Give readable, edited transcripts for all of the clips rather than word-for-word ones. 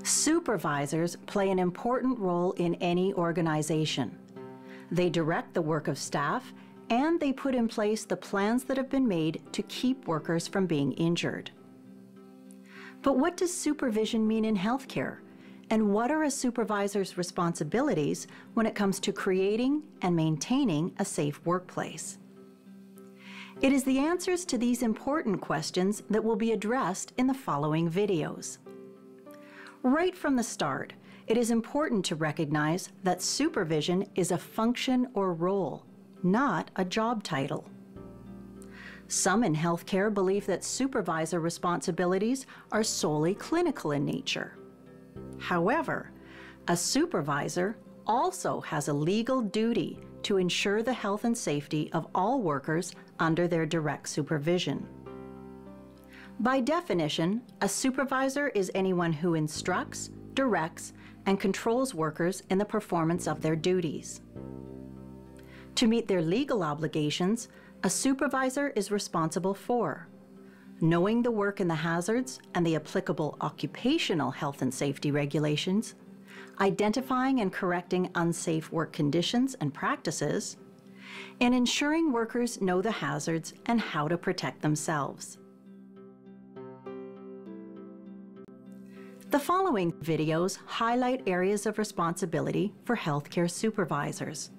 Supervisors play an important role in any organization. They direct the work of staff, and they put in place the plans that have been made to keep workers from being injured. But what does supervision mean in healthcare? And what are a supervisor's responsibilities when it comes to creating and maintaining a safe workplace? It is the answers to these important questions that will be addressed in the following videos. Right from the start, it is important to recognize that supervision is a function or role, not a job title. Some in healthcare believe that supervisor responsibilities are solely clinical in nature. However, a supervisor also has a legal duty to ensure the health and safety of all workers under their direct supervision. By definition, a supervisor is anyone who instructs, directs, and controls workers in the performance of their duties. To meet their legal obligations, a supervisor is responsible for knowing the work and the hazards and the applicable occupational health and safety regulations, identifying and correcting unsafe work conditions and practices, and ensuring workers know the hazards and how to protect themselves. The following videos highlight areas of responsibility for healthcare supervisors.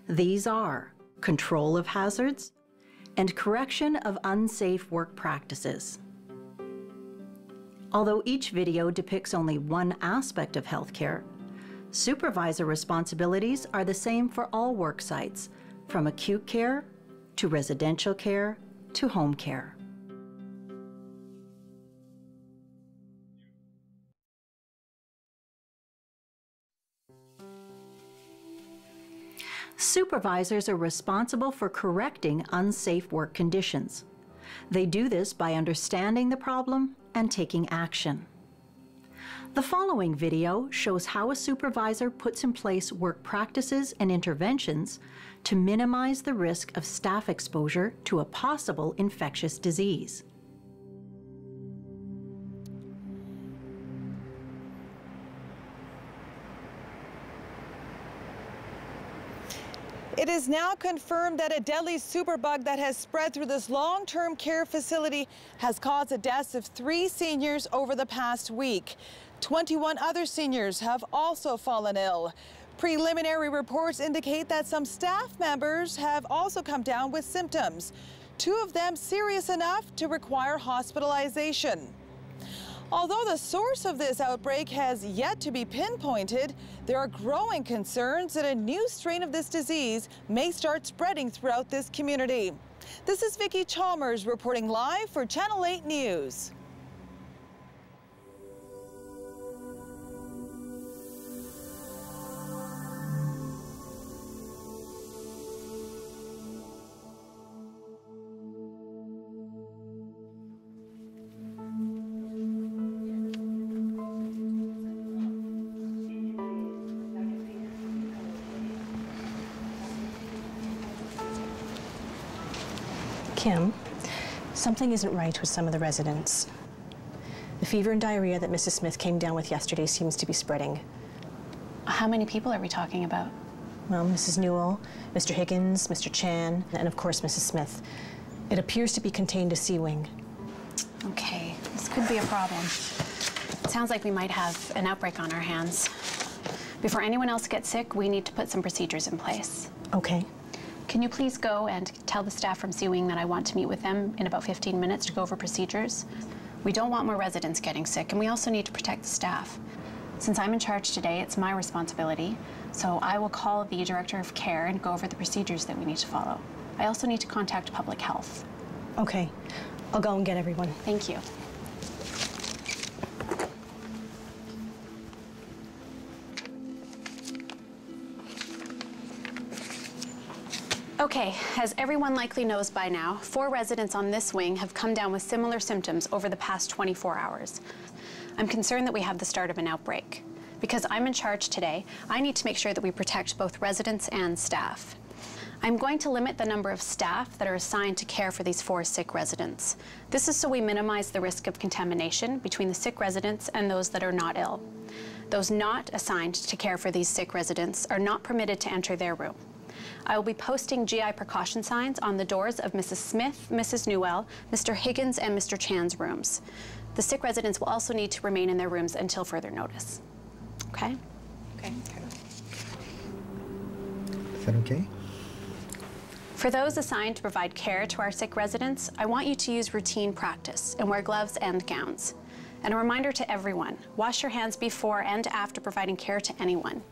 These are control of hazards and correction of unsafe work practices. Although each video depicts only one aspect of healthcare, supervisor responsibilities are the same for all work sites, from acute care to residential care to home care. Supervisors are responsible for correcting unsafe work conditions. They do this by understanding the problem and taking action. The following video shows how a supervisor puts in place work practices and interventions to minimize the risk of staff exposure to a possible infectious disease. It is now confirmed that a deadly superbug that has spread through this long-term care facility has caused the deaths of 3 seniors over the past week. 21 other seniors have also fallen ill. Preliminary reports indicate that some staff members have also come down with symptoms, 2 of them serious enough to require hospitalization. Although the source of this outbreak has yet to be pinpointed, there are growing concerns that a new strain of this disease may start spreading throughout this community. This is Vicki Chalmers reporting live for Channel 8 News. Kim, something isn't right with some of the residents. The fever and diarrhea that Mrs. Smith came down with yesterday seems to be spreading. How many people are we talking about? Well, Mrs. Newell, Mr. Higgins, Mr. Chan, and of course Mrs. Smith. It appears to be contained to C-Wing. Okay, this could be a problem. It sounds like we might have an outbreak on our hands. Before anyone else gets sick, we need to put some procedures in place. Okay. Can you please go and tell the staff from C-Wing that I want to meet with them in about 15 minutes to go over procedures? We don't want more residents getting sick, and we also need to protect the staff. Since I'm in charge today, it's my responsibility, so I will call the Director of Care and go over the procedures that we need to follow. I also need to contact Public Health. Okay. I'll go and get everyone. Thank you. Okay, as everyone likely knows by now, 4 residents on this wing have come down with similar symptoms over the past 24 hours. I'm concerned that we have the start of an outbreak. Because I'm in charge today, I need to make sure that we protect both residents and staff. I'm going to limit the number of staff that are assigned to care for these 4 sick residents. This is so we minimize the risk of contamination between the sick residents and those that are not ill. Those not assigned to care for these sick residents are not permitted to enter their room. I will be posting GI precaution signs on the doors of Mrs. Smith, Mrs. Newell, Mr. Higgins, and Mr. Chan's rooms. The sick residents will also need to remain in their rooms until further notice. Okay? Okay. Is that okay? For those assigned to provide care to our sick residents, I want you to use routine practice and wear gloves and gowns. And a reminder to everyone, wash your hands before and after providing care to anyone.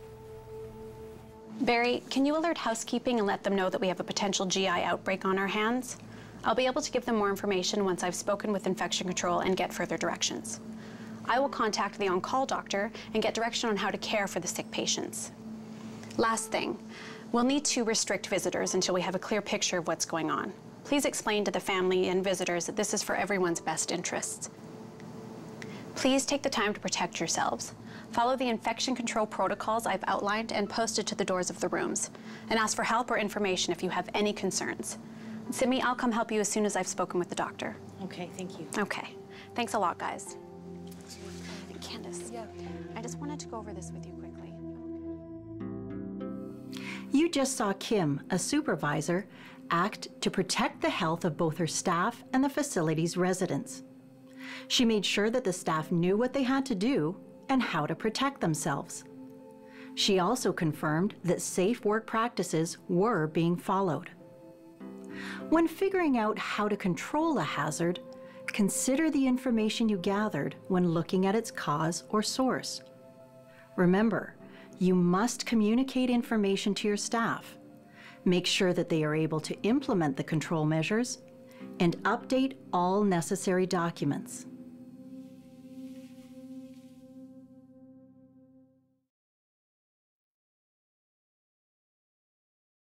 Barry, can you alert housekeeping and let them know that we have a potential GI outbreak on our hands? I'll be able to give them more information once I've spoken with infection control and get further directions. I will contact the on-call doctor and get direction on how to care for the sick patients. Last thing, we'll need to restrict visitors until we have a clear picture of what's going on. Please explain to the family and visitors that this is for everyone's best interests. Please take the time to protect yourselves. Follow the infection control protocols I've outlined and posted to the doors of the rooms, and ask for help or information if you have any concerns. Simi, I'll come help you as soon as I've spoken with the doctor. Okay, thank you. Okay. Thanks a lot, guys. And Candace, I just wanted to go over this with you quickly. You just saw Kim, a supervisor, act to protect the health of both her staff and the facility's residents. She made sure that the staff knew what they had to do and how to protect themselves. She also confirmed that safe work practices were being followed. When figuring out how to control a hazard, consider the information you gathered when looking at its cause or source. Remember, you must communicate information to your staff, make sure that they are able to implement the control measures, and update all necessary documents.